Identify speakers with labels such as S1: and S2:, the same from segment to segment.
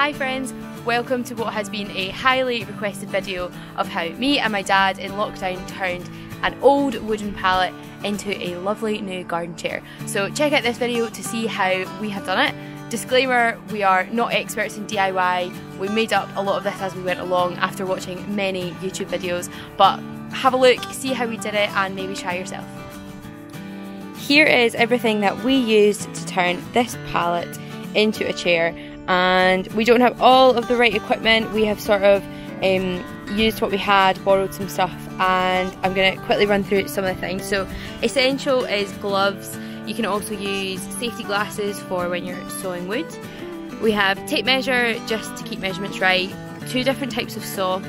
S1: Hi friends, welcome to what has been a highly requested video of how me and my dad in lockdown turned an old wooden pallet into a lovely new garden chair. So check out this video to see how we have done it. Disclaimer, we are not experts in DIY, we made up a lot of this as we went along after watching many YouTube videos, but have a look, see how we did it and maybe try yourself. Here is everything that we used to turn this pallet into a chair, and we don't have all of the right equipment. We have sort of used what we had, borrowed some stuff, and I'm going to quickly run through some of the things. So essential is gloves. You can also use safety glasses for when you're sawing wood. We have tape measure just to keep measurements right, 2 different types of saw,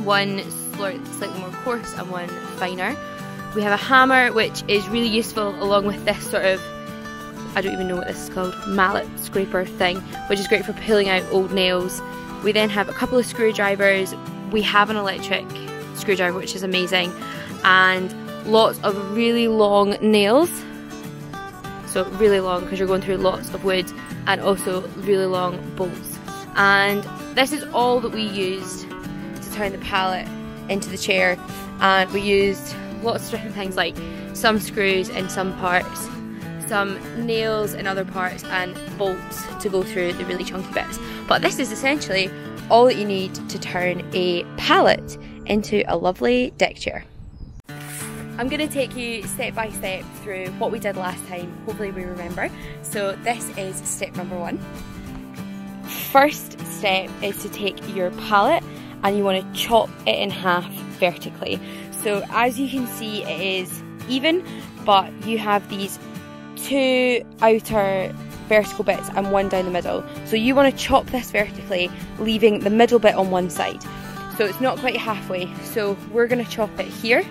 S1: one slightly more coarse and one finer. We have a hammer, which is really useful along with this sort of, I don't even know what this is called, mallet scraper thing, which is great for pulling out old nails. We then have a couple of screwdrivers. We have an electric screwdriver, which is amazing, and lots of really long nails. So really long because you're going through lots of wood, and also really long bolts. And this is all that we used to turn the pallet into the chair, and we used lots of different things like some screws in some parts, some nails in other parts, and bolts to go through the really chunky bits. But this is essentially all that you need to turn a pallet into a lovely deck chair. I'm going to take you step by step through what we did last time, hopefully we remember. So this is step number 1. First step is to take your pallet and you want to chop it in half vertically. So as you can see, it is even, but you have these 2 outer vertical bits and 1 down the middle. So you want to chop this vertically, leaving the middle bit on one side. So it's not quite halfway. So we're going to chop it here,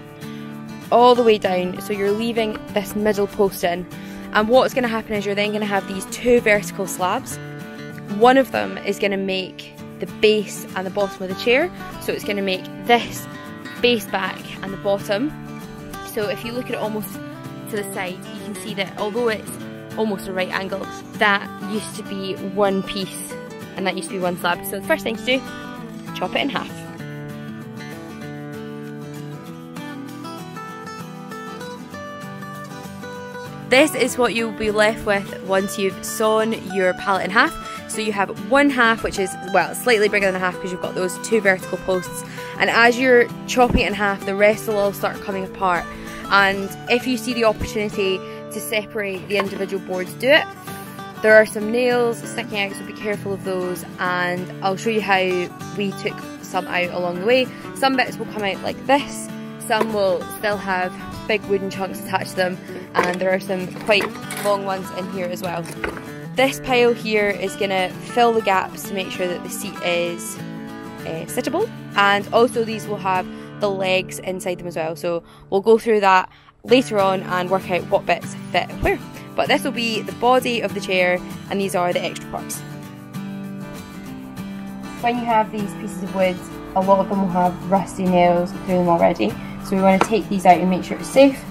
S1: all the way down. So you're leaving this middle post in. And what's going to happen is you're then going to have these 2 vertical slabs. One of them is going to make the base and the bottom of the chair. So it's going to make this base back and the bottom. So if you look at it almost to the side, you can see that although it's almost a right angle, that used to be one piece and that used to be one slab. So the first thing to do, chop it in half. This is what you'll be left with once you've sawn your pallet in half. So you have one half, which is, well, slightly bigger than a half because you've got those 2 vertical posts, and as you're chopping it in half, the rest will all start coming apart. And if you see the opportunity to separate the individual boards, do it. There are some nails sticking out, so be careful of those, and I'll show you how we took some out along the way. Some bits will come out like this, some will still have big wooden chunks attached to them, and there are some quite long ones in here as well. This pile here is going to fill the gaps to make sure that the seat is sittable, and also these will have the legs inside them as well, so we'll go through that later on and work out what bits fit where. But this will be the body of the chair, and these are the extra parts. When you have these pieces of wood, a lot of them will have rusty nails through them already, so we want to take these out and make sure it's safe.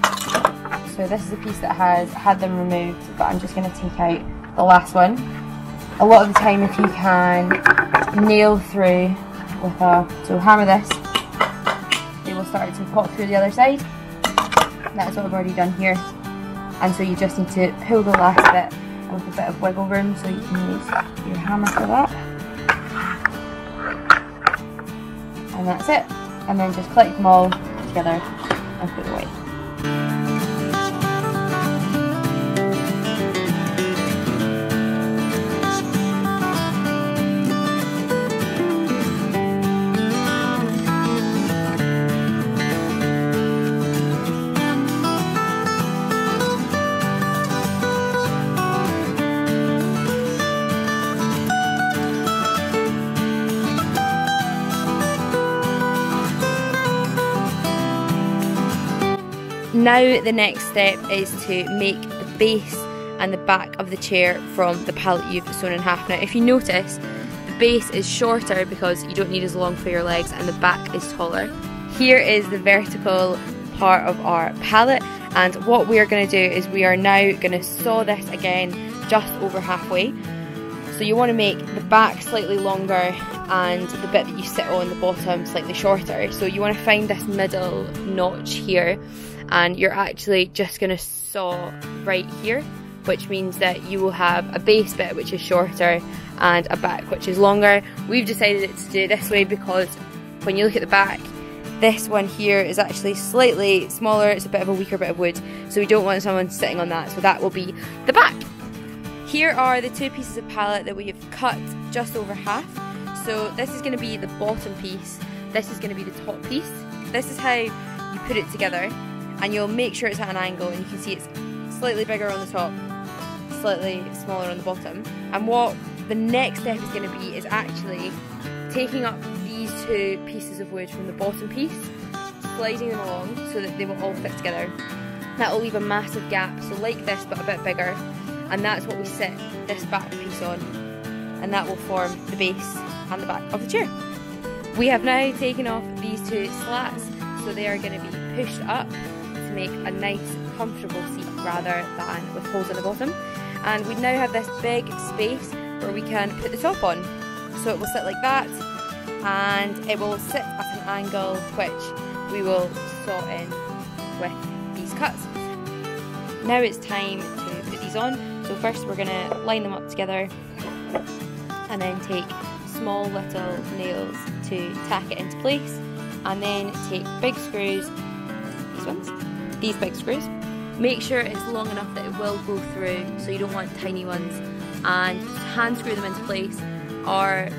S1: So this is a piece that has had them removed, but I'm just going to take out the last one. A lot of the time, if you can nail through with so hammer this, they will start to pop through the other side. That's what I've already done here. And so you just need to pull the last bit with a bit of wiggle room, so you can use your hammer for that. And that's it. And then just collect them all together and put it away. Now the next step is to make the base and the back of the chair from the pallet you've sewn in half. Now if you notice, the base is shorter because you don't need as long for your legs, and the back is taller. Here is the vertical part of our pallet, and what we are going to do is we are now going to saw this again just over halfway. So you want to make the back slightly longer and the bit that you sit on, the bottom, slightly shorter. So you want to find this middle notch here, and you're actually just going to saw right here, which means that you will have a base bit which is shorter and a back which is longer. We've decided to do it this way because when you look at the back, this one here is actually slightly smaller, it's a bit of a weaker bit of wood, so we don't want someone sitting on that, so that will be the back. Here are the two pieces of pallet that we have cut just over half. So this is going to be the bottom piece, this is going to be the top piece. This is how you put it together, and you'll make sure it's at an angle, and you can see it's slightly bigger on the top, slightly smaller on the bottom. And what the next step is going to be is actually taking up these two pieces of wood from the bottom piece, sliding them along so that they will all fit together. That will leave a massive gap, so like this but a bit bigger, and that's what we sit this back piece on, and that will form the base and the back of the chair. We have now taken off these two slats, so they are going to be pushed up to make a nice comfortable seat rather than with holes in the bottom. And we now have this big space where we can put the top on. So it will sit like that, and it will sit at an angle which we will saw in with these cuts. Now it's time to put these on. So first we're going to line them up together and then take small little nails to tack it into place, and then take big screws, these big screws. Make sure it's long enough that it will go through, so you don't want tiny ones, and hand screw them into place. Our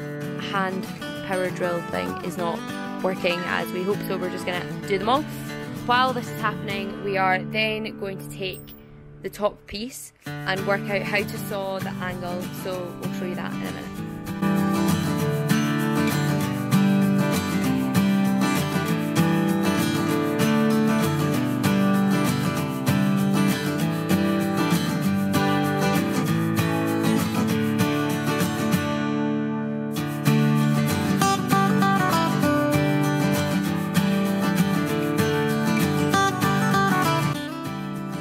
S1: hand power drill thing is not working as we hope, so we're just going to do them all. While this is happening, we are then going to take the top piece and work out how to saw the angle, so we'll show you that in a minute.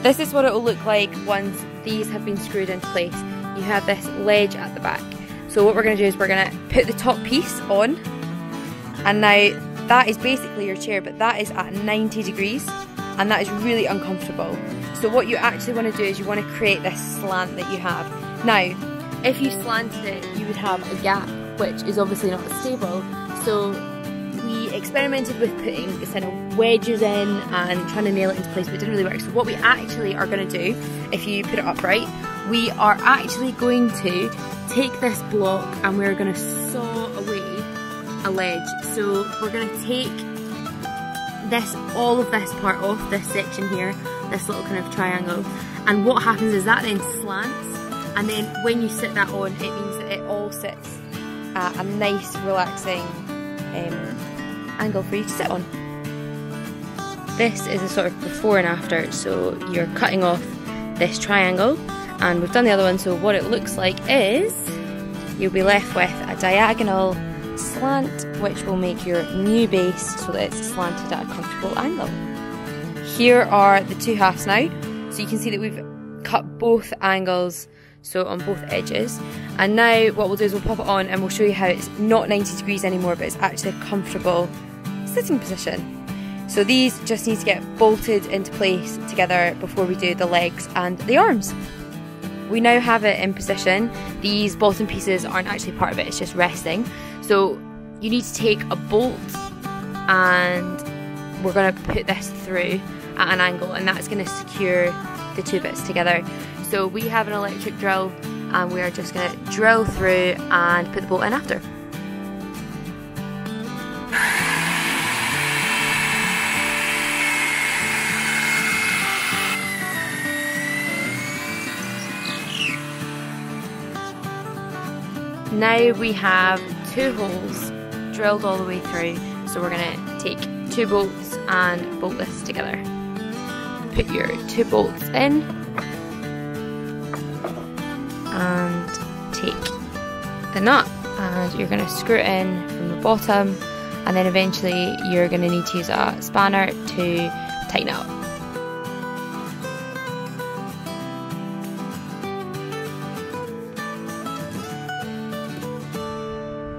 S1: This is what it will look like once these have been screwed into place. You have this ledge at the back. So what we're going to do is we're going to put the top piece on, and now that is basically your chair, but that is at 90 degrees and that is really uncomfortable. So what you actually want to do is you want to create this slant that you have. Now, if you slanted it, you would have a gap, which is obviously not stable. So we experimented with putting this kind of wedges in and trying to nail it into place, but it didn't really work. So what we actually are going to do, if you put it upright, we are actually going to take this block and we're going to saw away a ledge. So we're going to take all of this part off, this section here, this little kind of triangle, and what happens is that then slants, and then when you sit that on, it means that it all sits at a nice relaxing angle for you to sit on. This is a sort of before and after, so you're cutting off this triangle, and we've done the other one, so what it looks like is you'll be left with a diagonal slant, which will make your new base so that it's slanted at a comfortable angle. Here are the two halves now, so you can see that we've cut both angles, so on both edges, and now what we'll do is we'll pop it on and we'll show you how it's not 90 degrees anymore, but it's actually a comfortable sitting position. So these just need to get bolted into place together before we do the legs and the arms. We now have it in position. These bottom pieces aren't actually part of it, it's just resting. So you need to take a bolt and we're going to put this through at an angle, and that's going to secure the two bits together. So we have an electric drill and we are just going to drill through and put the bolt in after. Now we have two holes drilled all the way through, so we're going to take two bolts and bolt this together. Put your two bolts in and take the nut, and you're going to screw it in from the bottom, and then eventually you're going to need to use a spanner to tighten it up.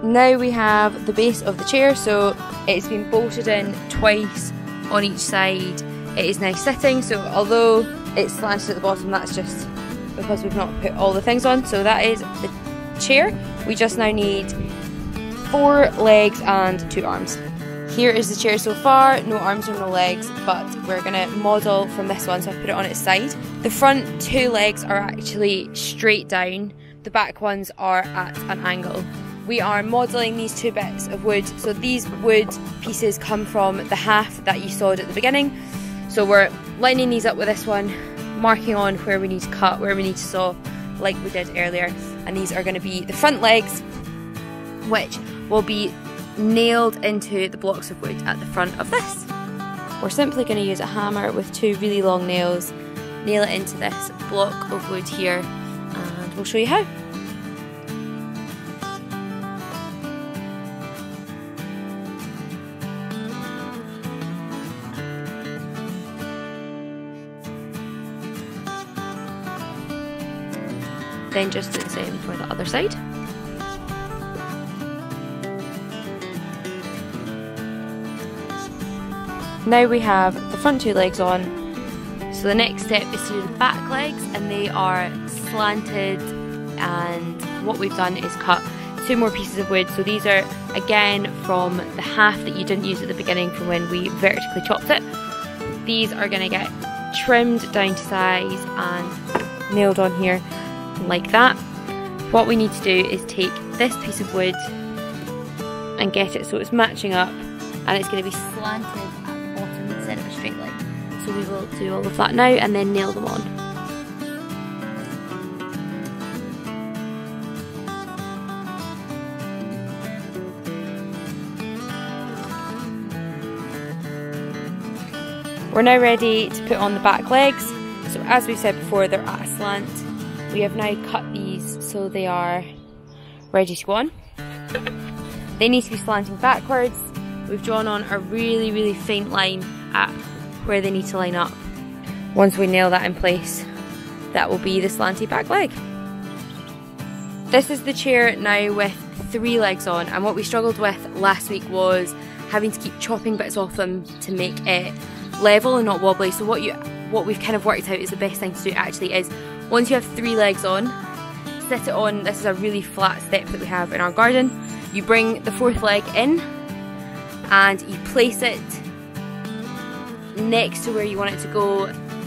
S1: Now we have the base of the chair, so it's been bolted in twice on each side. It is now sitting, so although it's slanted at the bottom, that's just because we've not put all the things on. So that is the chair. We just now need 4 legs and 2 arms. Here is the chair so far, no arms or no legs, but we're gonna model from this one, so I put it on its side. The front 2 legs are actually straight down, the back ones are at an angle. We are modelling these 2 bits of wood, so these wood pieces come from the half that you sawed at the beginning. So we're lining these up with this one, marking on where we need to cut, where we need to saw, like we did earlier. And these are going to be the front legs, which will be nailed into the blocks of wood at the front of this. We're simply going to use a hammer with 2 really long nails, nail it into this block of wood here, and we'll show you how. Then just do the same for the other side. Now we have the front 2 legs on, so the next step is to do the back legs, and they are slanted, and what we've done is cut 2 more pieces of wood. So these are again from the half that you didn't use at the beginning from when we vertically chopped it. These are going to get trimmed down to size and nailed on here like that. What we need to do is take this piece of wood and get it so it's matching up, and it's going to be slanted at the bottom instead of a straight line. So we will do all of that now and then nail them on. We're now ready to put on the back legs. So as we said before, they're at a slant. We have now cut these so they are ready to go on. They need to be slanting backwards. We've drawn on a really faint line at where they need to line up. Once we nail that in place, that will be the slanty back leg. This is the chair now with 3 legs on, and what we struggled with last week was having to keep chopping bits off them to make it level and not wobbly. So what we've kind of worked out is the best thing to do actually is, once you have 3 legs on, sit it on, this is a really flat step that we have in our garden. You bring the 4th leg in and you place it next to where you want it to go,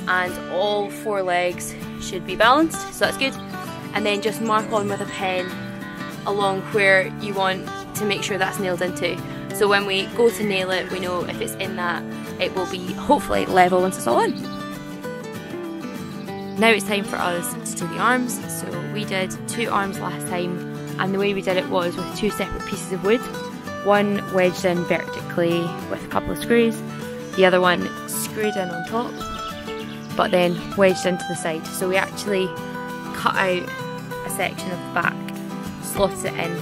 S1: and all 4 legs should be balanced, so that's good. And then just mark on with a pen along where you want to make sure that's nailed into. So when we go to nail it, we know if it's in that, it will be hopefully level once it's all in. Now it's time for us to do the arms. So we did 2 arms last time, and the way we did it was with 2 separate pieces of wood. One wedged in vertically with a couple of screws, the other one screwed in on top, but then wedged into the side. So we actually cut out a section of the back, slotted it in,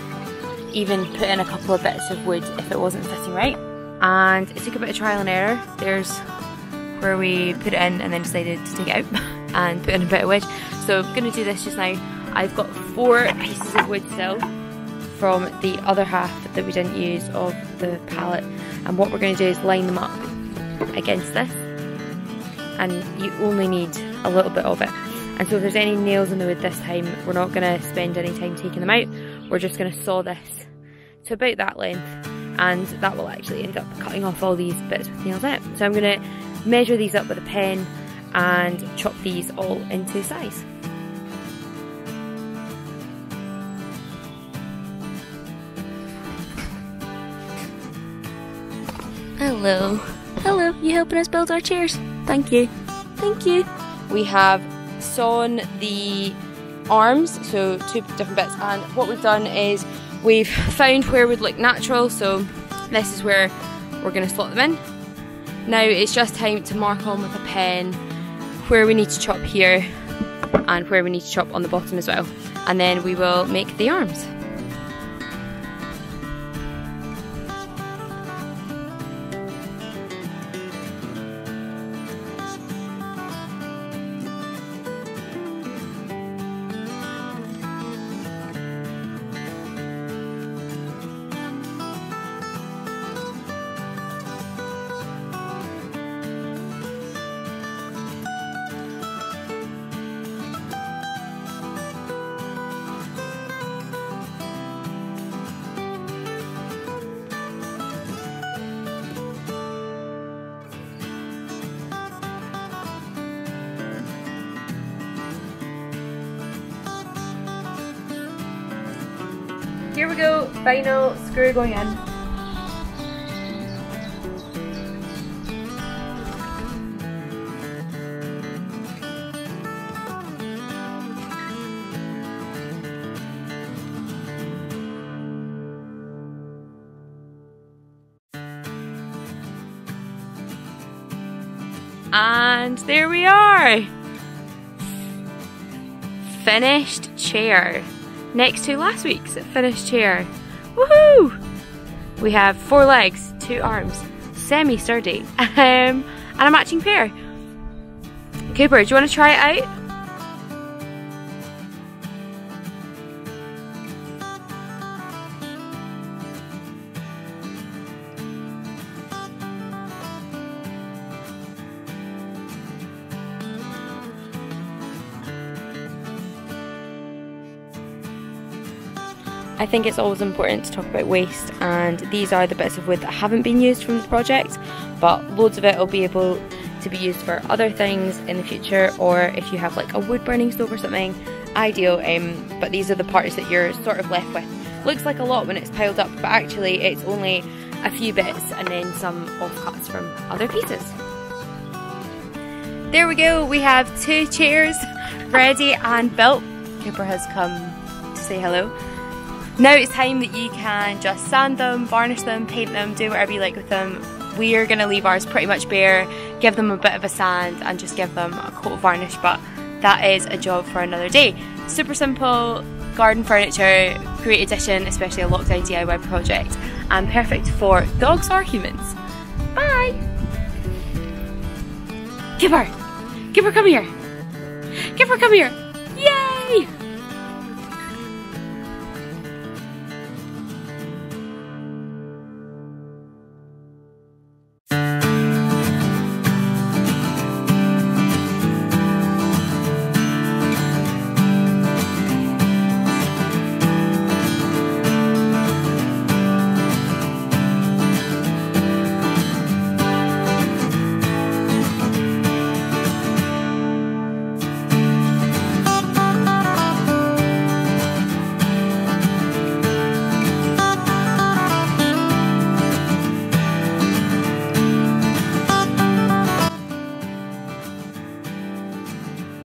S1: even put in a couple of bits of wood if it wasn't fitting right. And it took a bit of trial and error. There's where we put it in and then decided to take it out and put in a bit of wedge. So I'm going to do this just now. I've got 4 pieces of wood still from the other half that we didn't use of the pallet, and what we're going to do is line them up against this, and you only need a little bit of it. And so if there's any nails in the wood this time, we're not going to spend any time taking them out. We're just going to saw this to about that length, and that will actually end up cutting off all these bits with nails out. So I'm going to measure these up with a pen and chop these all into size. Hello. Hello, you helping us build our chairs? Thank you. Thank you. We have sawn the arms, so 2 different bits, and what we've done is we've found where would look natural, so this is where we're going to slot them in. Now it's just time to mark on with a pen where we need to chop here and where we need to chop on the bottom as well, and then we will make the arms. here we go, final screw going in. And there we are! Finished chair. Next to last week's finished chair. Woohoo! We have 4 legs, 2 arms, semi-sturdy, and a matching pair. Cooper, do you want to try it out? I think it's always important to talk about waste, and these are the bits of wood that haven't been used from the project, but loads of it will be able to be used for other things in the future, or if you have like a wood burning stove or something, ideal, but these are the parts that you're sort of left with. Looks like a lot when it's piled up, but actually it's only a few bits and then some offcuts from other pieces. There we go, we have 2 chairs ready and built. Cooper has come to say hello. Now it's time that you can just sand them, varnish them, paint them, do whatever you like with them. We are going to leave ours pretty much bare, give them a bit of a sand and just give them a coat of varnish, but that is a job for another day. Super simple garden furniture, great addition, especially a lockdown DIY project, and perfect for dogs or humans. Bye! Kipper! Kipper, come here! Kipper, come here!